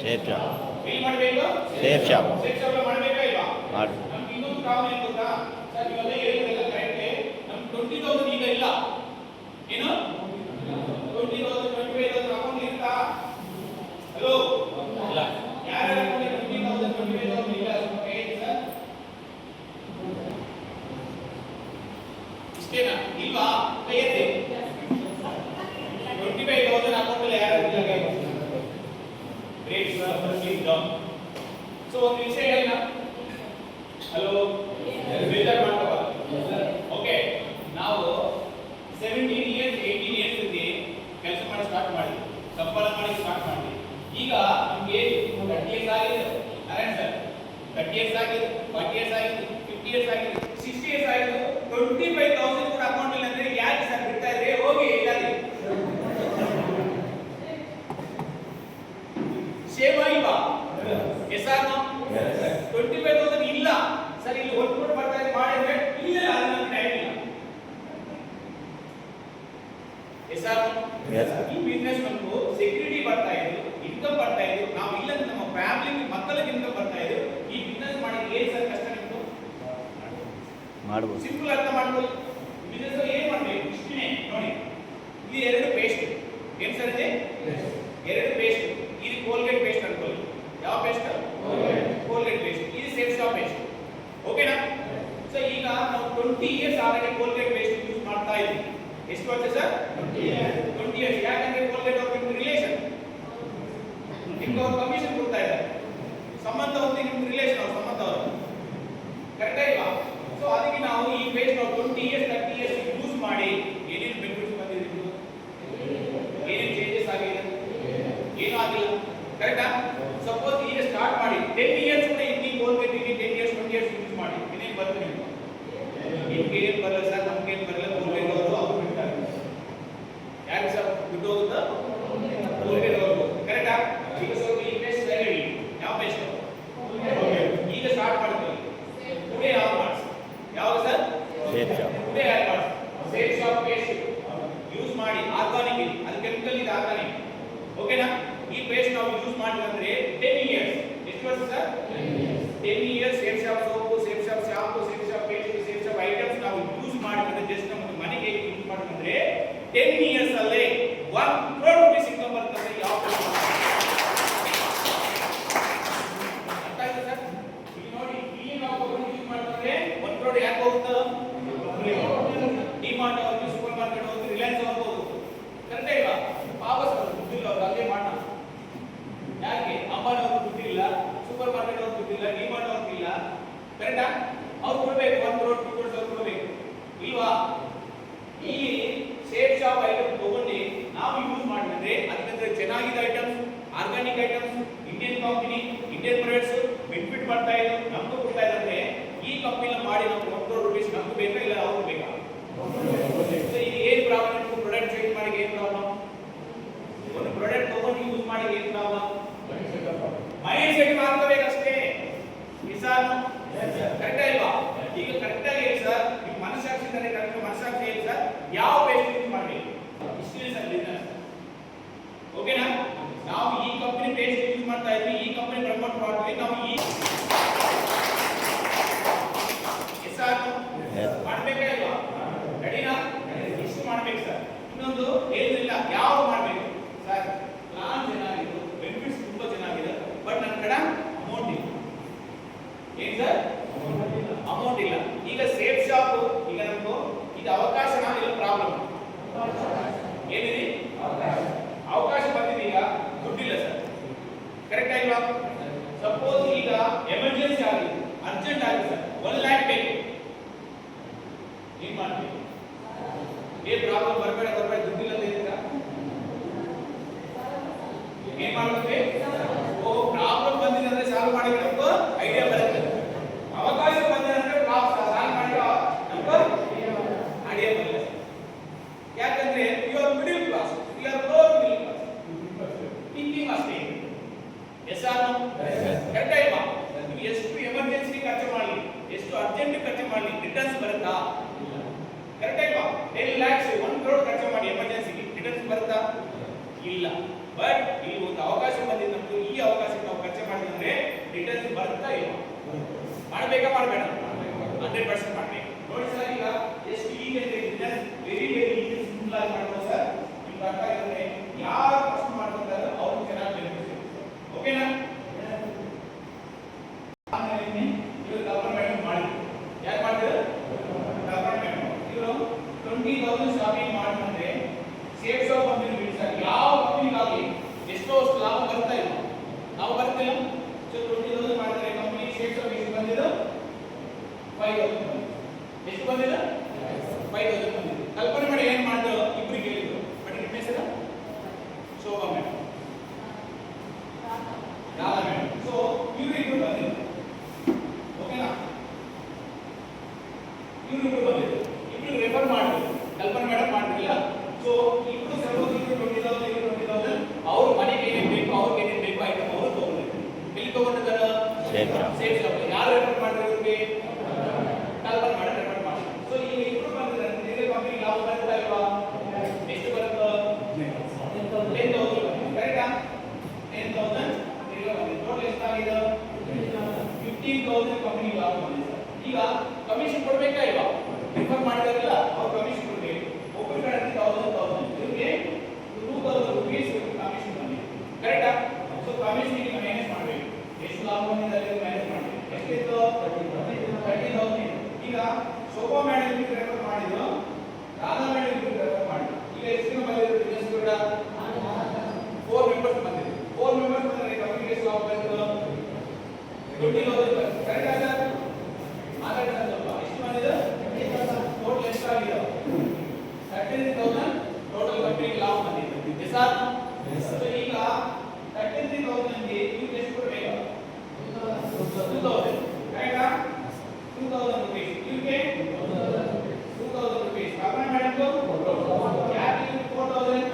Safe shop ಎಲ್ಲಿ ಮಾಡಬೇಕು? Safe shop safe shop ಮಾಡಬೇಕಾ ಇಲ್ವಾ? ಮಾಡಿ ನಮ್ಗೆ ಇನ್ನೊಂದು ಪ್ರಾಬ್ಲಮ್ ಏನು ಗೊತ್ತಾ ಸರ್, ನೀವೆಲ್ಲ ಹೇಳಿದ್ರಲ್ಲ ಕರೆಕ್ಟ್, ನಮ್ಗೆ 20,000 ಈಗ ಇಲ್ಲ. ಏನು 20,000 25,000 ಅಕೌಂಟ್ ಇರುತ್ತಾ? ಹಲೋ ಇಲ್ಲ. ಯಾರ ಅಕೌಂಟ್ 20,000 25,000 ಇಲ್ಲ? ಸ್ವಲ್ಪ ಹೇಳಿ ಸರ್. ಇಷ್ಟೇನಾ? ಇಲ್ವಾ? ಕೈ ಎತ್ತಿ. 25,000 ಅಕೌಂಟ್ ಅಲ್ಲಿ ಯಾರು ಇಲ್ಲ? Great sir, click down. So ಒಂದು ವಿಷಯ ಹೇಳೋಣ. ಹಲೋ ಬೇಜಾರು ಮಾಡ್ಕೋಬಾರ. ಓಕೆ, ನಾವು 17 ಇಯರ್ಸ್ 18 ಇಯರ್ಸ್ ಗೆ ಕೆಲಸ ಮಾಡಿ ಸ್ಟಾರ್ಟ್ ಮಾಡಿ, ಸಂಪಾದನೆ ಮಾಡಿ ಸ್ಟಾರ್ಟ್ ಮಾಡಿ. ಈಗ ನಮಗೆ 30 ಇಯರ್ಸ್ ಆಗಿದೆ ನಾರಾಯಣ್ ಸರ್, 30 ಇಯರ್ಸ್ ಆಗಿದೆ, 40 ಇಯರ್ಸ್ ಆಗಿದೆ, 50 ಇಯರ್ಸ್ ಆಗಿದೆ, 60 ಇಯರ್ಸ್ ಆಗಿದೆ. 25,000 ಕೂಡ ಅಕೌಂಟ್ ಇಲ್ಲ ಅಂದ್ರೆ ಯಾಕೆ ಸರ್ ಬಿಡ್ತಾ ಇದ್ರೆ? ಹೋಗಿ ಇಲ್ಲಾದ್ರೆ ಸೇವ್ ಆಗಿಲ್ವಾ? S or no? 25,000 ಇಲ್ಲ ಸರ್, ಇಲ್ಲಿ 1 ಕೋಟಿ ಬರ್ತಾ ಇದೆ ಮಾಡಿದ್ರೆ ಇಲ್ಲ, ಅದನ್ನ ಟೈಮ್ ಇಲ್ಲ. Yes or no? ಈ ಬಿಸ್ನೆಸ್ ನಮಗೂ ಸೆಕ್ಯೂರಿಟಿ ಬರ್ತಾ ಇದೆ, ಇನ್ಕಮ್ ಬರ್ತಾ ಇದೆ, ನಾವು ಇಲ್ಲ ನಮ್ಮ ಫ್ಯಾಮಿಲಿ ಮಕ್ಕಳಿಗೆ ಇನ್ಕಮ್ ಬರ್ತಾ ಇದೆ. ಈ ಬಿಸ್ನೆಸ್ ಮಾಡಿ ಏನ್ ಸರ್ ಕಷ್ಟ ನಿಮ್ದು? ಮಾಡ್ಬೋದು. ಸಿಂಪಲ್ ಅರ್ಥ ಮಾಡ್ಕೊಳ್ಳಿ. ಬಿಸ್ನೆಸ್ ಏನ್ ಮಾಡ್ಬೇಕು ಇಷ್ಟೇ ನೋಡಿ. ಇದು 2 ಪೇಸ್ಟ್. ಏನ್ ಸರ್ ಇದೆ? 2 ಪೇಸ್ಟ್. ಇದು ಕೋಲ್ಗೇಟ್ ಪೇಸ್ಟ್ ಅನ್ಕೊಳ್ಳಿ. ಯಾವ ಪೇಸ್ಟ್? Colgate paste. ಇದು ಸೇಫ್ ಶಾಪ್ ಪೇಸ್ಟ್. ಓಕೆನಾ? ಸೊ ಈಗ ನಾವು 20 years already Colgate paste use ಮಾಡ್ತಾ ಇದ್ದೀವಿ. ಎಷ್ಟು ವರ್ಷ ಸರ್? 20 ಇಯರ್ಸ್. ಯಾಕಂದ್ರೆ ಕೋಲ್ಗೇಟ್ ಅವ್ರ ನಿಮ್ಮ ರಿಲೇಷನ್, ನಿಮ್ಗೆ ಅವ್ರು ಕಮಿಷನ್ ಕೊಡ್ತಾ ಇದ್ದಾರೆ. ಸಂಬಂಧ ಒಂದು ನಿಮ್ಮ ರಿಲೇಷನ್, ಅವ್ರ ಸಂಬಂಧ ಅವರು, ಕರೆಕ್ಟ್ ಇಲ್ವಾ? ಸೊ ಅದಕ್ಕೆ ನಾವು ಈ ಪೇಸ್ಟ್ ನಾವು 20 ಇಯರ್ಸ್ 30 ಇಯರ್ಸ್ ಯೂಸ್ ಮಾಡಿ ಏನೇನು ಬೆನಿಫಿಟ್ಸ್ ಬಂದಿದೆ, ಏನೇನು ಚೇಂಜಸ್ ಆಗಿದೆ, ಏನೂ ಆಗಿಲ್ಲ. ಕರೆಕ್ಟಾ? ಸಪೋಸ್ ಈಗ ಸ್ಟಾರ್ಟ್ ಮಾಡಿ 10 ಇಯರ್ಸ್ ಕೂಡ ಇಲ್ಲಿ ಕೋಲ್ಗೇಟ್ ಇಲ್ಲಿ 10 ಇಯರ್ಸ್ 20 ಇಯರ್ಸ್ ಯೂಸ್ ಮಾಡಿ ಏನೇನು ಬರುತ್ತೆ ನಿಮ್ಗೆ? ನಿಮ್ಗೆ ಏನು ಬರಲ್ಲ ಸರ್, ನಮ್ಗೆ ಏನು ಬರಲ್ಲ. ಕೋಲ್ಗೇಟ್ ಅವರು ಬಿಡ್ತಾರೆ. ಯಾರು ಸರ್ ಬಿಟ್ಟು ಹೋಗುತ್ತಾ? ಕೋಲ್ಗೇಟ್ ಅವರು. ಕರೆಕ್ಟಾ? ಈಗ ಸ್ವಲ್ಪ ಈ ಪೇಸ್ಟ್ ಸರಿ, ಯಾವ ಪೇಸ್ಟ್? ಈಗ ಸ್ಟಾರ್ಟ್ ಮಾಡ್ತೀವಿ. ಟುಡೇ ಯಾವ ಮಾಡ್ಸ್? ಯಾವಾಗ ಸರ್? Safe shop. ಟುಡೇ ಯಾವ ಮಾಡ್ಸ್? ಸೇಫ್ ಶಾಪ್ ಪೇಸ್ಟ್ ಯೂಸ್ ಮಾಡಿ. ಆರ್ಗಾನಿಕ್ ಇದೆ, ಅದು ಕೆಮಿಕಲ್ ಇದೆ, ಆರ್ಗಾನಿಕ್. ಓಕೆನಾ? ಈ ಪೇಸ್ಟ್ ನಾವು ಯೂಸ್ ಮಾಡಿದ್ರೆ 10 ಇಯರ್ಸ್. ಎಷ್ಟು ವರ್ಷ sir? 10 years. Safe shop soap, safe shop shampoo, safe shop paste, safe shop items ನಾವು ಯೂಸ್ ಮಾಡಿದ್ರೆ ಜಸ್ಟ್ ನಮ್ಮ ಮನೆಗೆ ಯೂಸ್ ಮಾಡಿದ್ರೆ 10 ಇಯರ್ಸ್ ಅಲ್ಲೇ 1 crore rupees ಇನ್ಕಮ್ ಬರ್ತದೆ. ಯಾವ ಅರ್ಥ ಆಯ್ತಾ ಸರ್? ಇಲ್ಲಿ ನೋಡಿ, ಇಲ್ಲಿ ನಾವು ತಗೊಂಡು ಯೂಸ್ ಮಾಡಿದ್ರೆ 1 crore ಯಾಕೆ ಹೋಗುತ್ತೆ? ಡಿಮಾರ್ಟ್ ಅವ್ರಿಗೆ, ಸೂಪರ್ ಮಾರ್ಕೆಟ್ ಅವ್ರಿಗೆ, ರಿಲಯನ್ಸ್ ಅವ್ರಿಗೆ ಹೋಗುತ್ತೆ. ಕರೆಕ್ಟ್ ಇಲ್ವಾ? ವಾಪಸ್ ದುಡ್ಡಿಲ್ಲ ಅವ್ರು, ಅಲ್ಲೇ ಮಾಡೋಣ. ಯಾಕೆ? ಅಂಬಾನಿ ಅವ್ರಿಗೆ ದುಡ್ಡಿಲ್ಲ, ಸೂಪರ್ ಮಾರ್ಕೆಟ್ ಅವ್ರಿಗೆ ದುಡ್ಡಿಲ್ಲ, ಡಿಮಾರ್ಟ್ ಅವ್ರಿಗೆ ಇಲ್ಲ. ಕರೆಕ್ಟಾ? ಅವ್ರು ಕೊಡ್ಬೇಕು 1 crore 2 crore ಅವ್ರು ಕೊಡ್ಬೇಕು ಇಲ್ವಾ? ಈ ಸೇಫ್ ಶಾಪ್ ಐಟಮ್ ತಗೊಂಡು ನಾವು ಯೂಸ್ ಮಾಡಿದ್ರೆ ಅದಕ್ಕೆ ಚೆನ್ನಾಗಿದೆ items, organic items, Indian company, Indian products benefit ಬರ್ತಾ ಇದೆ, ನಮಗೂ ಕೊಡ್ತಾ ಇದೆ. ಅಂದ್ರೆ ಈ ಕಂಪನಿನ ಮಾಡಿ ನಾವು 1 crore rupees ನಮಗೂ ಬೇಕಾ ಇಲ್ಲ ಅವ್ರಿಗೆ ಬೇಕಾ? ಈಗ ಏನು ಪ್ರಾಬ್ಲಮ್? ಪ್ರಾಡಕ್ಟ್ ಚೇಂಜ್ ಮಾಡಿ ಏನು ಪ್ರಾಬ್ಲಮ್? ಒಂದು ಪ್ರಾಡಕ್ಟ್ ತಗೊಂಡು ಯೂಸ್ ಮಾಡಿ ಏನು ಪ್ರಾಬ್ಲಮ್? ಮೈಂಡ್ ಸೆಟ್ ಮಾಡ್ಕೋಬೇಕಷ್ಟೇ. ನಿಸಾನು ಕರೆಕ್ಟ್ ಇಲ್ವಾ? ಈಗ ಕರೆಕ್ಟ್ ಆಗಿ ಹೇಳಿ ಸರ್, ನಿಮ್ಮ ಮನಸ್ಸಾಕ್ಷಿ ತಾನೇ ಕರೆಕ್ಟ್. ಮನಸ್ಸಾಕ್ಷಿ ಹೇಳಿ ಸರ್, ಯಾವ ಪೇಸ್ಟ್ ಯೂಸ್ ಮಾಡಬೇಕು? ಇಷ್ಟೇ ಸರ್ ಬಿಸ್ನೆಸ್. ಓಕೆನಾ? ನಾವು ಈ ಕಂಪನಿ ಪೇಸ್ಟ್ ಯೂಸ್ ಮಾಡ್ತಾ ಇದ್ವಿ, ಈ ಕಂಪನಿ ಪ್ರಮೋಟ್ ಮಾಡ್ತೀವಿ. ನಾವು ಈ ಮಾಡ್ಬೇಕಾ ಇಲ್ವಾ? ರೆಡಿನಾ? ಇಷ್ಟು ಮಾಡ್ಬೇಕು ಸರ್. ಇನ್ನೊಂದು ಏನಿಲ್ಲ, ಯಾವ್ದು ಮಾಡಬೇಕು ಸರ್? ಪ್ಲಾನ್ ಚೆನ್ನಾಗಿದೆ, ಬೆನಿಫಿಟ್ಸ್ ತುಂಬಾ ಚೆನ್ನಾಗಿದೆ, ಬಟ್ ನನ್ನ ಕಡೆ ಅಮೌಂಟ್ ಇಲ್ಲ. ಏನ್ ಸರ್? ಅಮೌಂಟ್ ಇಲ್ಲ. ಈಗ ಸೇಫ್ ಶಾಪ್ ಈಗ ನಮ್ದು ಇದು ಅವಕಾಶ ಇಲ್ಲ, ಪ್ರಾಬ್ಲಮ್ ಏನಿದೆ? ಅವಕಾಶ ಬಂದಿದೆ, ಈಗ ದುಡ್ಡಿಲ್ಲ ಸರ್. ಕರೆಕ್ಟ್ ಆಗಿಲ್ವಾ? ಸಪೋಸ್ ಈಗ ಎಮರ್ಜೆನ್ಸಿ ಆಗಿದೆ, ಅರ್ಜೆಂಟ್ ಆಗಿದೆ ಸರ್, 1 lakh ಬೇಕು. ಏನ್ ಮಾಡ್ತೀವಿ? ಏನ್ ಪ್ರಾಬ್ಲಮ್? ಬರಬೇಡ ದುಡ್ಡಿಲ್ಲ ಅಂತ ಹೇಳಿದ್ರಾ? ಏನ್ ಮಾಡ್ಬೇಕು? ಓ ಪ್ರಾಬ್ಲಮ್ ಬಂದಿದೆ ಅಂದ್ರೆ ಸಾಲ್ವ್ ಮಾಡಿದ್ರೆ ನಮ್ಗೆ ಐಡಿಯಾ ಬರುತ್ತೆ. ಅವಕಾಶ ಬಂದಿದೆ ಅಂದ್ರೆ ಸಾಲ್ವ್ ಮಾಡಿದ್ರೆ ನಮ್ಗೆ ಐಡಿಯಾ ಬರುತ್ತೆ. ಯಾಕಂದ್ರೆ you are middle class, you are low middle class, thinking ಅಷ್ಟೇ. Yes or no? ಕರೆಕ್ಟ್ ಆಯ್ತಾ? ನೀವು ಎಷ್ಟು ಎಮರ್ಜೆನ್ಸಿ ಖರ್ಚು ಮಾಡಲಿ, ಎಷ್ಟು ಅರ್ಜೆಂಟ್ ಖರ್ಚು ಮಾಡಲಿ, ರಿಟರ್ನ್ಸ್ ಬರುತ್ತಾ? ಕರೆಕ್ಟ್ ಆಯ್ತಾ? 10 lakhs 1 crore ಖರ್ಚು ಮಾಡಿ ಎಮರ್ಜೆನ್ಸಿಗೆ ರಿಟರ್ನ್ಸ್ ಬರುತ್ತಾ? ಇಲ್ಲ. ಬಟ್ ಇಲ್ಲಿ ಒಂದು ಅವಕಾಶ ಬಂದಿದೆ ನಮ್ಗೆ. ಈ ಅವಕಾಶಕ್ಕೆ ನಾವು ಖರ್ಚು ಮಾಡಿದ್ರೆ ರಿಟರ್ನ್ಸ್ ಬರ್ತಾ ಇಲ್ಲ. ಮಾಡಬೇಕಾ ಮಾಡಬೇಡ? 100% ಮಾಡಬೇಕು. ನೋಡಿ ಸರ್, ಈಗ ಎಷ್ಟು ಈಸಿ ಇದೆ ಬಿಸ್ನೆಸ್. ವೆರಿ ಈಸಿ, ಸಿಂಪಲ್ ಆಗಿ ಮಾಡ್ಬೋದು ಸರ್. ನಿಮ್ಗೆ ಅರ್ಥ ಆಗಿದ್ರೆ ಯಾರು ಫಸ್ಟ್ ಮಾಡ್ತಾರೆ ಅವ್ರು ಚೆನ್ನಾಗಿ ಬೆನಿಫಿಟ್. ಓಕೆನಾ? ಆಮೇಲೆ ಇವರು ಗವರ್ನಮೆಂಟ್ ಮಾಡಿದ್ರು. ಯಾರು ಮಾಡಿದ್ರು? ಗವರ್ನಮೆಂಟ್. ಇವರು 20,000 ಶಾಪಿಂಗ್ ಮಾಡಿದ್ರೆ ಸೇಫ್ಸ್ ಆಫ್ ಕಂಪನಿ ಬಿಡ್ತಾರೆ. ಯಾವ ಕಂಪನಿಗಾಗಲಿ ಎಷ್ಟೋ ಲಾಭ ಬರ್ತಾ ಇಲ್ಲ, ನಾವು ಬರ್ತಿಲ್ಲ. ಸೊ 20,000 ಮಾಡಿದ್ರೆ ಕಂಪನಿ ಸೇಫ್ಸ್ ಆಫ್ ಎಷ್ಟು ಬಂದಿದೆ? 5,000. ಎಷ್ಟು ಬಂದಿದೆ? 5,000 ಬಂದಿದೆ. ಕಲ್ಪನೆ ಮಾಡಿ ಏನು ಮಾಡಿದ್ರು? ಇಬ್ಬರಿಗೆ ಹೇಳಿದ್ರು. ಬಟ್ ನಿಮ್ಮ ಹೆಸರು Shobha madam, Radha madam. So ಇವ್ರಿಬ್ರು ಬಂದಿದ್ರು. ಓಕೆನಾ? ಇವ್ರಿಬ್ರು ಬಂದಿದ್ರು. ಇಬ್ರು ರೆಫರ್ ಮಾಡಿದ್ರು. ಕಲ್ಪನೆ ಮೇಡಮ್ ಮಾಡಿರಲಿಲ್ಲ. ಸೊ ಇಬ್ರು ಸಪೋಸ್ ಇವ್ರು 20,000 ಅವ್ರ ಮನೆಗೆ ಏನೇನು ಬೇಕು, ಅವ್ರಿಗೆ ಏನೇನು ಬೇಕು ಐಟಮ್ ಅವರು ತಗೊಂಡಿದ್ರು. ಎಲ್ಲಿ ತಗೊಂಡಿದ್ದಾರೆ? Safe shop. ಯಾರು ರೆಫರ್ ಮಾಡಿದ್ರು ಇವ್ರಿಗೆ? ಕಲ್ಪನೆ ಮಾಡಿ ರೆಫರ್ ಮಾಡಿ. ಸೊ ಈಗ ಇಬ್ರು ಬಂದಿದ್ದಾರೆ. ಬೇರೆ ಕಂಪನಿ ಲಾಭ ಬರ್ತಾ ಇಲ್ವಾ? ಎಷ್ಟು ಬರುತ್ತೆ? 10,000. ಕರೆಕ್ಟಾ? 10,000 ಟೋಟಲ್ ಎಷ್ಟಾಗಿದೆ? 15,000 ಕಂಪನಿ ಲಾಭ ಬಂದಿದೆ. ಈಗ ಕಮಿಷನ್ ಕೊಡಬೇಕಾ ಇಲ್ವಾ? ರೆಫರ್ ಮಾಡಿದಾರಲ್ಲ ಅವ್ರು ಕಮಿಷನ್ ಕೊಡಬೇಕು. ಒಬ್ಬರ ಕಡೆ 1,000 ಇವರಿಗೆ 2,000 ರೂಪೀಸ್ ಕಮಿಷನ್ ಬಂದಿದೆ. ಕರೆಕ್ಟಾ? ಸೊ ಕಮಿಷನ್ ಈಗ ಮ್ಯಾನೇಜ್ ಮಾಡಬೇಕು. ಎಷ್ಟು ಲಾಭ ಬಂದಿದೆ ಅಲ್ಲಿ ಮ್ಯಾನೇಜ್ ಮಾಡಬೇಕು. ಎಷ್ಟಿತ್ತು? 30,000. ಈಗ ಶೋಭಾ ಮೇಡಮ್ ರೆಫರ್ ಮಾಡಿದ್ರು, ರಾಧಾ ಮೇಡಮ್ ರೆಫರ್ ಮಾಡಿದ್ರು. ಈಗ ಎಷ್ಟು ಜನ ಬಂದಿದ್ರು ಬಿಸ್ನೆಸ್ ಕೂಡ? 4 ಮೆಂಬರ್ಸ್ ಬಂದಿದ್ರು. 4 ಮೆಂಬರ್ಸ್ ಬಂದರೆ ಕಂಪನಿಗೆ ಎಷ್ಟು ಲಾಭ ಬಂದಿತ್ತು? 20,000. ಕರೆಕ್ಟಾ ಸರ್? ಮಾತಾಡ್ತಾ ಸ್ವಲ್ಪ ಎಷ್ಟು ಬಂದಿದೆ? ಟೋಟಲ್ ಎಷ್ಟಾಗಿದೆ? 33,000 ಟೋಟಲ್ ಕಂಪನಿಗೆ ಲಾಭ ಬಂದಿದೆ. ಇದೆ ಸರ್? ಸೊ ಈಗ 33,000 ಗೆ ನೀವು ಎಷ್ಟು ಕೊಡಬೇಕು? 2,000. ಕರೆಕ್ಟಾ? 2,000 ರೂಪೀಸ್. ಇವರಿಗೆ 2,000 ರೂಪೀಸ್. ಕಲ್ಪನೆ ಮೇಡಮ್ ಯಾಕೆ 4,000?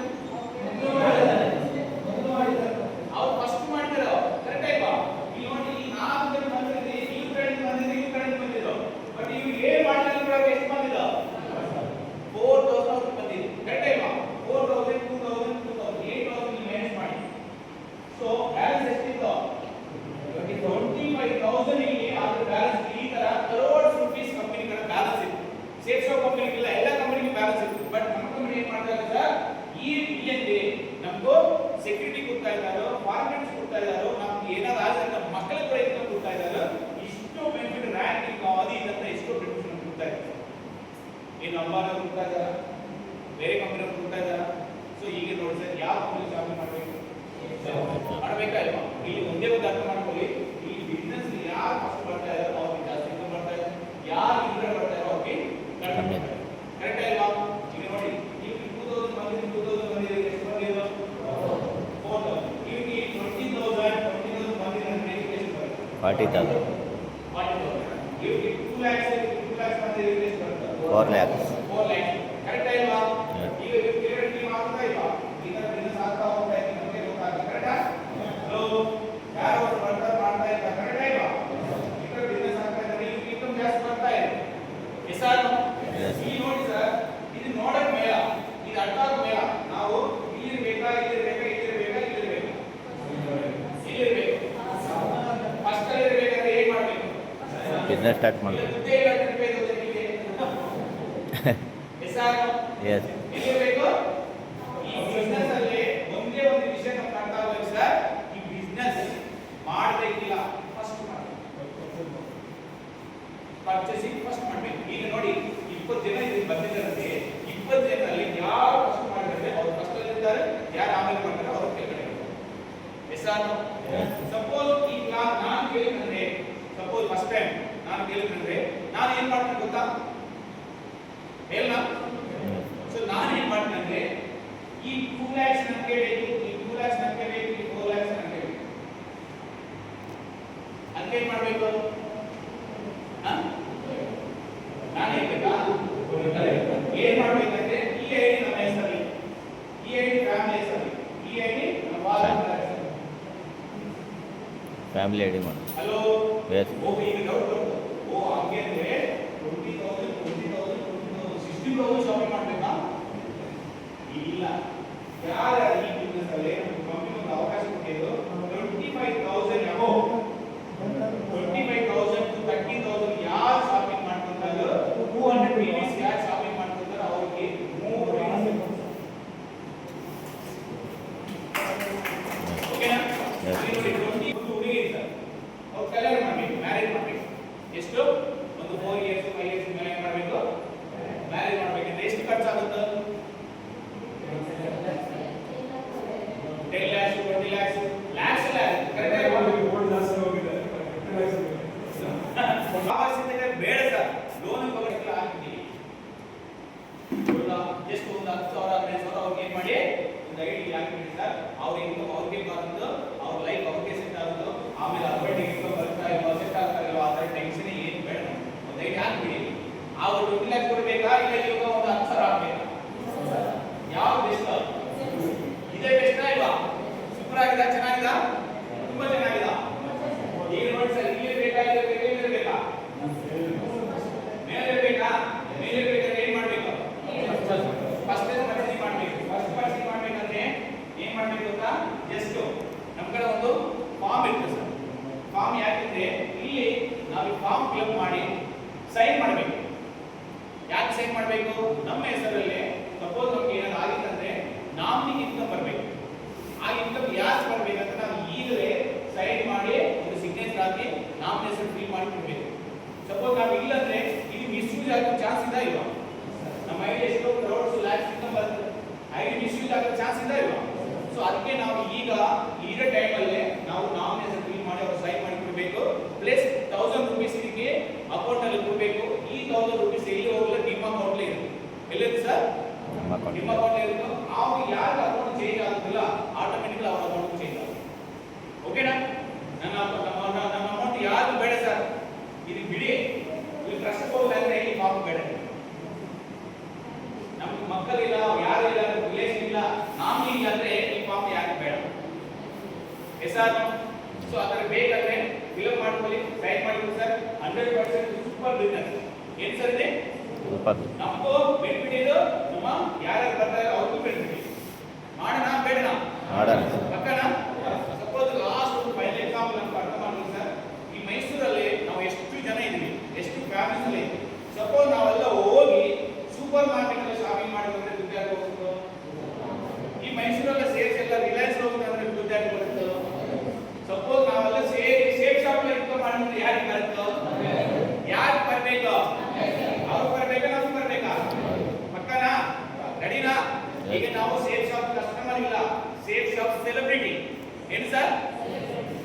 ಅವ್ರು ಫಸ್ಟ್ ಮಾಡಿದ್ರು. ಕರೆಕ್ಟ್ ಆಯ್ತಾ? ಇಲ್ಲಿ ನೋಡಿ, ಈ 4 ಜನ ಬಂದಿದೆ. ಇವ್ರ ಕಡೆ ಬಂದಿದೆ, ಇವ್ರ ಕಡೆ ಬಂದಿದ್ರು. ಬಟ್ ಇವ್ರು ಏನು ಮಾಡಿದ್ರು? ಎಷ್ಟು ಬಂದಿದೆ? 4,000 ಬಂದಿದೆ. ಕರೆಕ್ಟ್ ಆಯ್ತಾ? 4,000, 2,000, 2,000, 8,000 ಮ್ಯಾನೇಜ್ ಮಾಡಿ. ಸೊ ಬ್ಯಾಲೆನ್ಸ್ ಎಷ್ಟಿತ್ತು? 25,000. ಇಲ್ಲಿ ಆದ್ರೆ ಬ್ಯಾಲೆನ್ಸ್ ಈ ತರ crores rupees ಕಂಪನಿ ಕಡೆ ಬ್ಯಾಲೆನ್ಸ್ ಇತ್ತು. ಸೇಫ್ಸ್ ಆಫ್ ಕಂಪನಿ ಇಲ್ಲ, ಎಲ್ಲ ಕಂಪನಿಗೆ ಬ್ಯಾಲೆನ್ಸ್ ಇತ್ತು. ಬಟ್ ನಮ್ಮ ಕಂಪನಿ ಏನು ಮಾಡ್ತಾರೆ ಸರ್? ಈ ಇಲ್ಲಿ ನಮಗೂ ಸೆಕ್ಯೂರಿಟಿ ಕೊಡ್ತಾ ಇದ್ದಾರೆ, ಫಾರ್ಮೆಟ್ಸ್ ಕೊಡ್ತಾ ಇದ್ದಾರೆ, ನಮ್ಗೆ ಏನಾದ್ರು ಆದ್ರೆ ನಮ್ಮ ಮಕ್ಕಳ ಪ್ರಯತ್ನ ಕೊಡ್ತಾ ಇದ್ದಾರೆ. ಇಷ್ಟು ಬೆನಿಫಿಟ್ ರ್ಯಾಂಕಿಂಗ್ ಅದು ಇದಂತ ಎಷ್ಟು ಬೆನಿಫಿಟ್ ನಮ್ಗೆ ಕೊಡ್ತಾ ಇದ್ದಾರೆ. ಏನು ಅಂಬಾನಿ ಕೊಡ್ತಾ ಇದ್ದಾರೆ, ಬೇರೆ ಕಂಪನಿ ಕೊಡ್ತಾ ಇದ್ದಾರೆ. ಸೊ ಈಗ ನೋಡಿ ಸರ್, ಯಾವ ಕಂಪನಿ ಶಾಪಿಂಗ್ ಮಾಡಬೇಕು? ಮಾಡಬೇಕಾ ಇಲ್ವಾ? ಇಲ್ಲಿ ಒಂದೇ ಒಂದು ಅರ್ಥ ಮಾಡ್ಕೊಳ್ಳಿ. ಈ ಬಿಸ್ನೆಸ್ ಯಾರು ಫಸ್ಟ್ ಬರ್ತಾ ಇದ್ದಾರೆ ಅವ್ರಿಗೆ ಜಾಸ್ತಿ ಇನ್ಕಮ್ ಬರ್ತಾ ಇದೆ. ಯಾರು ಇಂಟ್ರೆಸ್ಟ್ ಬರ್ತಾ ಇರೋ ಅವ್ರಿಗೆ ಕಡಿಮೆ. ಕರೆಕ್ಟ್ ಅಲ್ವಾ? ಈಗ ನೋಡಿ, ನೀವು 2,000 ಬಂದಿದೆ, 2,000 ಬಂದಿದೆ, ಎಷ್ಟು ಬಂದಿದೆ? 4,000. ಇವ್ರಿಗೆ 20,000 ಬಂದಿದೆ ಅಂದ್ರೆ ಎಷ್ಟು ಬರುತ್ತೆ? 40,000. 40,000. ಇವ್ರಿಗೆ 2 lakhs ಬಂದಿದೆ, ಎಷ್ಟು ಬರುತ್ತೆ? 4 lakhs. 4 lakhs. ಕರೆಕ್ಟ್ ಅಲ್ವಾ? ಈಗ ಇವ್ರಿಗೆ ಟೀಮ್ ಆಗ್ತಾ ಇಲ್ವಾ? ಈಗ ಬಿಸ್ನೆಸ್ ಆಗ್ತಾ ಹೋಗ್ತಾ ಇದೆ, ನಮಗೆ ಗೊತ್ತಾಗುತ್ತೆ. ಕರೆಕ್ಟಾ? ಹಲೋ, ಯಾರು ಬರ್ತಾರೆ ಮಾಡ್ತಾ ಇದ್ದಾರೆ? ಕರೆಕ್ಟ್ ಅಲ್ವಾ? ಈಗ ಬಿಸ್ನೆಸ್ ಆಗ್ತಾ ಇದ್ದಾರೆ, ಇವ್ರಿಗೆ ಇನ್ಕಮ್ ಜಾಸ್ತಿ ಬರ್ತಾ ಇದೆ. Yes sir? ಈ ನೋಡಿ ಸರ್, ಇದು ನೋಡಕ್ ಮೇಲ, ಇದು ಅರ್ಥ ಆಗ ಮೇಲ. ನಾವು ಇಲ್ಲಿರ್ಬೇಕಾ, ಇಲ್ಲಿರ್ಬೇಕಾ, ಇಲ್ಲಿರ್ಬೇಕಾ, ಇಲ್ಲಿರ್ಬೇಕಾ, ಇಲ್ಲಿರ್ಬೇಕು. ಫಸ್ಟ್ ಅಲ್ಲಿ ಇರ್ಬೇಕಾದ್ರೆ ಏನ್ ಮಾಡ್ಬೇಕು? ಬಿಸ್ನೆಸ್ ಸ್ಟಾರ್ಟ್ ಮಾಡಬೇಕು. Yes sir? ಎಸ್. ಎಲ್ಲಿರ್ಬೇಕು? ಈ ಬಿಸ್ನೆಸ್ ಅಲ್ಲಿ ಒಂದೇ ಒಂದು ವಿಷಯ ನಮ್ಗೆ ಅರ್ಥ ಆಗಬೇಕು ಸರ್. ಈ ಬಿಸ್ನೆಸ್ ಮಾಡಬೇಕಿಲ್ಲ, ಫಸ್ಟ್ ಮಾಡಬೇಕು. ಪರ್ಚೇಸಿಂಗ್ ಫಸ್ಟ್ ಮಾಡಬೇಕು. ಈಗ ನೋಡಿ, 20 ಜನ ಇದಕ್ಕೆ ಬಂದಿದ್ದಾರೆ. 20 ಜನರಲ್ಲಿ ಯಾರು ಫಸ್ಟ್ ಮಾಡಿದ್ರೆ ಅವ್ರು ಫಸ್ಟ್ ಅಲ್ಲಿ ಇರ್ತಾರೆ, ಯಾರು ಆಮೇಲೆ ಮಾಡ್ತಾರೆ ಅವ್ರ ಕೆಳಗಡೆ. Yes sir? ಸಪೋಸ್ ಈ ಕ್ಲಾಸ್ ನಾನು ಕೇಳಿದ್ರೆ, ಸಪೋಸ್ ಫಸ್ಟ್ ಟೈಮ್ ನಾನು ಕೇಳಿದ್ರೆ ನಾನು ಏನ್ ಮಾಡ್ತೀನಿ ಗೊತ್ತಾ? ಹೇಳ. ಸೊ ನಾನು ಏನ್ ಮಾಡ್ತೀನಿ ಅಂದ್ರೆ, ಈ 2 lakhs ನನಗೆ ಬೇಕು, ಈ 2 lakhs ನನಗೆ ಬೇಕು, ಈ 4 lakhs ನನಗೆ ಬೇಕು. ಅದಕ್ಕೆ ಏನ್ ಮಾಡಬೇಕು? ನಾನು ಹೇಳ್ಬೇಕಾ? ಏನ್ ಮಾಡ್ಬೇಕಂದ್ರೆ, ಈ ಐಡಿ ನಮ್ಮ ಹೆಸರಲ್ಲಿ, ಈ ಐಡಿ ಫ್ಯಾಮಿಲಿ ಹೆಸರಲ್ಲಿ, ಈ ಐಡಿ ನಮ್ಮ ಫಾದರ್ ಹೆಸರಲ್ಲಿ. ಫ್ಯಾಮಿಲಿ ಐಡಿ ಮಾಡಿ. Hello, okay. ಈಗ ಡೌಟ್ ಬರುತ್ತೆ. ಓ ಹಂಗೆ ಅಂದ್ರೆ 20,000, 16,000 ಶಾಪಿಂಗ್ ಮಾಡ್ಬೇಕಾ? ಇಲ್ಲ. ಯಾರು ಈ ಬಿಸ್ನೆಸ್ ಅಲ್ಲಿ ಖರ್ಚಾಗುತ್ತೆ? 10 lakhs, 20 lakhs, lakhs ಕರೆಕ್ಟ್ ಅವಶ್ಯಕತೆ ಬೇಡ ಸರ್. ಲೋನ್ ತಗೊಳ್ಳಕ್ಕೆ ಆಗ್ತಿದೆ ಜಸ್ಟ್ ಒಂದು 10,000 15,000 ಅವ್ರಿಗೆ ಏನು ಮಾಡಿ ಒಂದು ಐಡಿ ಹಾಕಿಬಿಡಿ ಸರ್. ಅವ್ರ ಇನ್ಕಮ್ ಅವ್ರಿಗೆ ಬರೋದು, ಅವ್ರ ಲೈಫ್ ಅವ್ರಿಗೆ ಸೆಟ್ ಆಗೋದು, ಆಮೇಲೆ ಅವ್ರಿಗೆ ಇನ್ಕಮ್ ಬರ್ತಾ ಇಲ್ವಾ ಸೆಟ್ ಆಗ್ತಾ ಇಲ್ವಾ ಆ ಥರ ಟೆನ್ಷನ್ ಏನು ಬೇಡ. ಒಂದು ಐಡಿ ಹಾಕಿಬಿಡಿ. ಅವ್ರು 20 ಲಕ್ಷ ಕೊಡಬೇಕಾ ಇಲ್ಲ ಇವಾಗ ಒಂದು 10,000 ಹಾಕ್ಬೇಕಾ? ಯಾವ ಬೆಸ್ಟ್? ಇದೇ ಬೆಸ್ಟಾ ಇಲ್ವಾ? ಸೂಪರ್ ಆಗಿದೆ, ಚೆನ್ನಾಗಿದ, ತುಂಬಾ ಚೆನ್ನಾಗಿದ. ಈಗ ನೋಡಿ ಸರ್, ಇಲ್ಲಿ ಬೇಕಾ ಇಲ್ಲ ಬೇಕಾ? ಮೇಲೆ ಬೇಕಾ? ಮೇಲೆ ಬೇಕಾದ್ರೆ ಏನ್ ಮಾಡ್ಬೇಕು? ಫಸ್ಟ್ ಪರ್ಚೇಸ್ ಮಾಡ್ಬೇಕು. ಫಸ್ಟ್ ಪರ್ಚೇಸ್ ಮಾಡ್ಬೇಕಂದ್ರೆ ಏನ್ ಮಾಡ್ಬೇಕು ಅಂತ ಜಸ್ಟ್ ನಮ್ಮ ಕಡೆ ಒಂದು ಫಾರ್ಮ್ ಇರುತ್ತೆ ಸರ್. ಫಾರ್ಮ್ ಯಾಕಂದ್ರೆ ಇಲ್ಲಿ ನಾವು ಈ ಫಾರ್ಮ್ ಫಿಲ್ ಮಾಡಿ ಸೈನ್ ಮಾಡಬೇಕು. ಯಾಕೆ ಸೈನ್ ಮಾಡಬೇಕು? ನಮ್ಮ ಹೆಸರಲ್ಲಿ ಸಪೋಸ್ ನಮ್ಗೆ ಏನಾದ್ರು ಆಗಿತ್ತಂದ್ರೆ ನಾಮಿನಿ ಇನ್ಕಮ್ ಬರಬೇಕು. ಆ ಇನ್ಕಮ್ ಯಾಕೆ ಬರಬೇಕಂತ ನಾವು ಈಗಲೇ ಸೈನ್ ಮಾಡಿ ಒಂದು ಸಿಗ್ನೇಚರ್ ಹಾಕಿ ನಾಮಿನಿ ಹೆಸರು ಫಿಲ್ ಮಾಡಿ ಕೊಡಬೇಕು. ಸಪೋಸ್ ನಾವು ಇಲ್ಲಂದ್ರೆ ಇದು ಮಿಸ್ಯೂಸ್ ಆಗೋ ಚಾನ್ಸ್ ಇದೆ ಇಲ್ವಾ? ನಮ್ಮ ಐಡಿ ಎಷ್ಟೋ ಕ್ರೋಡ್ಸ್ ಲ್ಯಾಕ್ಸ್ ಇನ್ಕಮ್ ಬರುತ್ತೆ, ಐಡಿ ಮಿಸ್ಯೂಸ್ ಆಗೋ ಚಾನ್ಸ್ ಇದೆ ಇಲ್ವಾ? ಸೊ ಅದಕ್ಕೆ ನಾವು ಈಗ ಇರೋ ಟೈಮಲ್ಲೇ ನಾವು ನಾಮಿನಿ ಹೆಸರು ಫಿಲ್ ಮಾಡಿ ಅವ್ರು ಸೈನ್ ಮಾಡಿ ಕೊಡಬೇಕು. ಪ್ಲಸ್ 1000 ರೂಪೀಸ್ ಇದಕ್ಕೆ ಅಕೌಂಟ್ ಅಲ್ಲಿ ಕೊಡಬೇಕು. ಈ 1000 ರೂಪೀಸ್ ಎಲ್ಲಿ ಹೋಗಲ್ಲ, ನಿಮ್ಮ ಅಕೌಂಟ್ ಇರುತ್ತೆ. ಎಲ್ಲಿದೆ ಸರ್? ನಿಮ್ಮ ಅಕೌಂಟ್ ಇರುತ್ತೆ. ಆವಾಗ ಯಾರ ಅಕೌಂಟ್ ಚೇಂಜ್ ಆಗುತ್ತಿಲ್ಲ, ಆಟೋಮೆಟಿಕಲಿ ಅವರ ಅಕೌಂಟ್ ಚೇಂಜ್ ಆಗುತ್ತೆ. ಓಕೆನಾ? ನನ್ನ ಅಮೌಂಟ್ ಯಾರು ಬೇಡ ಸರ್, ಇದು ಬಿಡಿ. ಇಲ್ಲಿ ಟ್ರಸ್ಟ್ ಹೋಗ್ಲಾಂದ್ರೆ ಈ ಫಾರ್ಮ್ ಬೇಡ. ನಮ್ಗೆ ಮಕ್ಕಳಿಲ್ಲ, ಯಾರು ಇಲ್ಲ, ರಿಲೇಷನ್ ಇಲ್ಲ, ನಾಮಿನಿ ಇಲ್ಲ ಅಂದ್ರೆ ಈ ಫಾರ್ಮ್ ಯಾಕೆ ಬೇಡ? S R? ಸೊ ಅದರ ಬೇಕಾದ್ರೆ ಫಿಲ್ ಮಾಡ್ಕೊಳ್ಳಿ, ಸೈನ್ ಮಾಡಿಕೊಳ್ಳಿ ಸರ್. 100% super business. ಏನ್ ಸರ್ ಇದೆ? ನಮಗೂ ಬೆನಿಫಿಟ್ ಇದು, ನಮ್ಮ ಯಾರ್ಯಾರು ಬರ್ತಾರೆ ಅವ್ರಿಗೂ ಬೆನಿಫಿಟ್. ಮಾಡೋಣ ಬೇಡಣ? ಮಾಡೋಣ. ಪಕ್ಕನಾ? ಸಪೋಸ್ ಲಾಸ್ಟ್ ಒಂದು ಫೈನಲ್ ಎಕ್ಸಾಂಪಲ್ ಅಂತ ಅರ್ಥ ಮಾಡ್ಕೊಳ್ಳಿ ಸರ್. ಈ ಮೈಸೂರಲ್ಲಿ ನಾವು ಎಷ್ಟು ಜನ ಇದೀವಿ, ಎಷ್ಟು ಫ್ಯಾಮಿಲೀಸ್ ಅಲ್ಲಿ ಇದ್ದೀವಿ. ಸಪೋಸ್ ನಾವೆಲ್ಲ ಹೋಗಿ ಸೂಪರ್ ಮಾರ್ಕೆಟ್ ಅಲ್ಲಿ ಶಾಪಿಂಗ್ ಮಾಡಿದ್ರೆ ದುಡ್ಡು ಯಾಕೆ ಹೋಗುತ್ತೋ? ಈ ಮೈಸೂರಲ್ಲ ಸೇಲ್ಸ್ ಎಲ್ಲ ರಿಲಯನ್ಸ್ ಹೋಗುತ್ತಂದ್ರೆ ದುಡ್ಡು ಯಾಕೆ ಬರುತ್ತೋ? ಸಪೋಸ್ ನಾವೆಲ್ಲ ಸೇರಿ ಸೇಫ್ ಶಾಪ್ ಇನ್ಕಮ್ ಮಾಡಿದ್ರೆ ಯಾರಿಗೆ ಬರುತ್ತೋ? ಯಾರು ಬರ್ಬೇಕು? ಅವ್ರು ಬರ್ಬೇಕಾ, ನಾವು ಬರ್ಬೇಕಾ? ಪಕ್ಕನಾ? ರೆಡಿನಾ? ಈಗ ನಾವು ಸೇಫ್ ಶಾಪ್ ಕಸ್ಟಮರ್ ಇಲ್ಲ, ಸೇಫ್ ಶಾಪ್ ಸೆಲೆಬ್ರಿಟಿ. ಏನು ಸರ್?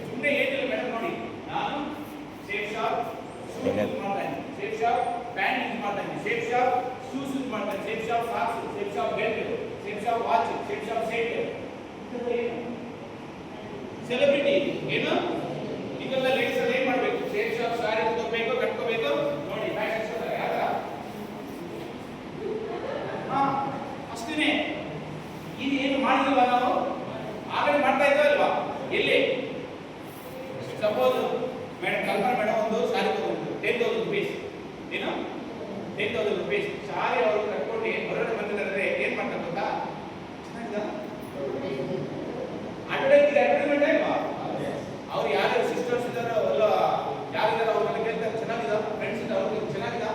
ಸುಮ್ಮನೆ ಏನಿಲ್ಲ ಮೇಡಮ್. ನೋಡಿ, ನಾನು ಸೇಫ್ ಶಾಪ್ ಶೂಸ್ ಯೂಸ್ ಮಾಡ್ತಾ ಇದ್ದೀನಿ, ಸೇಫ್ ಶಾಪ್ ಪ್ಯಾಂಟ್ ಯೂಸ್ ಮಾಡ್ತಾ ಇದ್ದೀನಿ, ಸೇಫ್ ಶಾಪ್ ಶೂಸ್ ಯೂಸ್ ಮಾಡ್ತಾ ಇದ್ದೀನಿ, safe shop socks, safe shop belt, safe shop watch, safe shop set. Celebrity ಏನು? ಈಗೆಲ್ಲ ಲೇಡೀಸ್ ಅಲ್ಲಿ ಏನ್ ಮಾಡ್ಬೇಕು? ಸೇಫ್ ಶಾಪ್ ಸಾರಿ ತಗೋಬೇಕು, ಕಟ್ಕೋಬೇಕು. ನೋಡಿ ಫ್ಯಾಷನ್ ಶೋ ಯಾವ ತರ? ಅಷ್ಟೇನೆ. ಇದು ಏನು ಮಾಡಿಲ್ವಾ ನಾವು? ಆಲ್ರೆಡಿ ಮಾಡ್ತಾ ಇದ್ವಾ ಇಲ್ವಾ? ಎಲ್ಲಿ? ಸಪೋಸ್ ಮೇಡಮ್ ಕಲ್ಪನಾ ಮೇಡಮ್ ಒಂದು ಸಾರಿ ತಗೊಂಡು 10,000 ರೂಪೀಸ್, ಏನು 10,000 ರೂಪೀಸ್ ಸಾರಿ ಅವರು ಕಟ್ಕೊಂಡು ಹೊರಗಡೆ ಬಂದಿದ್ದಾರೆ. ಏನ್ ಮಾಡ್ತಾರೆ ಗೊತ್ತಾ? ಅಡ್ವರ್ಟೈಸ್ಮೆಂಟ್ ಅಲ್ವಾ? ಅವ್ರು ಯಾರು ಸಿಸ್ಟರ್ಸ್ ಇದಾರೋ ಅಲ್ಲ, ಯಾರಿದಾರ ಅವ್ರ ಮನೆ ಕೇಳ್ತಾರೆ, ಚೆನ್ನಾಗಿದ ಫ್ರೆಂಡ್ಸ್ ಇದ್ದಾರೆ, ಅವ್ರಿಗೆ ಚೆನ್ನಾಗಿದ,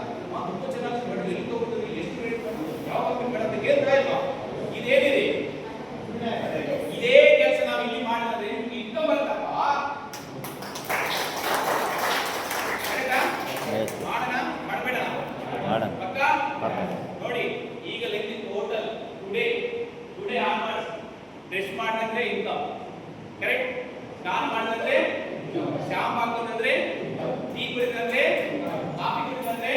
ತುಂಬ ಚೆನ್ನಾಗಿ ಮೇಡಮ್, ಎಲ್ಲಿ ತಗೊಂಡು ಎಷ್ಟು ರೇಟ್ ಯಾವ ಮೇಡಮ್ ಕೇಳ್ತಾ ಇಲ್ವಾ? ಇದೇನಿದೆ? ಇದೇ ಕೆಲಸ ನಾವು ಇಲ್ಲಿ ಮಾಡಿದ್ರೆ ನಿಮ್ಗೆ ಇನ್ಕಮ್ ಬರುತ್ತಪ್ಪ. ಮಾಡೋಣ ಮಾಡಬೇಡ? ಪಕ್ಕ. ನೋಡಿ ಈಗ ಲೆಕ್ಕ ಟೋಟಲ್ ಟುಡೇ ಆನ್ವರ್ಡ್ಸ್ ಡ್ರೆಸ್ ಮಾಡಿದ್ರೆ ಇನ್ಕಮ್, ಕರೆಕ್ಟ್? ಸ್ನಾನ ಮಾಡಿದ್ರೆ, ಶಾಂಪ್ ಹಾಕೋದಂದ್ರೆ, ಟೀ ಕುಡಿದ್ರೆ, ಕಾಫಿ ಕುಡಿದ್ರೆ,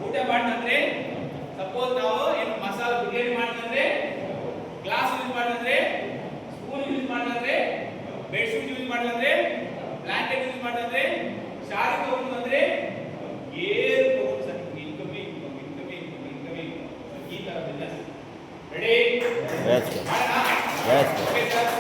ಊಟ ಮಾಡಿದ್ರೆ, ಸಪೋಸ್ ನಾವು ಏನು ಮಸಾಲ ಬಿರಿಯಾನಿ ಮಾಡಿದ್ರೆ, ಗ್ಲಾಸ್ ಯೂಸ್ ಮಾಡಿದ್ರೆ, ಸ್ಪೂನ್ ಯೂಸ್ ಮಾಡಿದ್ರೆ, ಬೆಡ್ಶೀಟ್ ಯೂಸ್ ಮಾಡಿದ್ರೆ, ಬ್ಲಾಂಕೆಟ್ ಯೂಸ್ ಮಾಡಿದ್ರೆ, ಶಾರಿ ತಗೊಂಡ್ರೆ, ಏನು ತಗೊಂಡು ಸರ್ ಇನ್ಕಮ್ ಈ ತರ ಬಿಸ್ನೆಸ್ ರೆಡಿ? Yes. ಮಾಡೋಣ? Okay sir.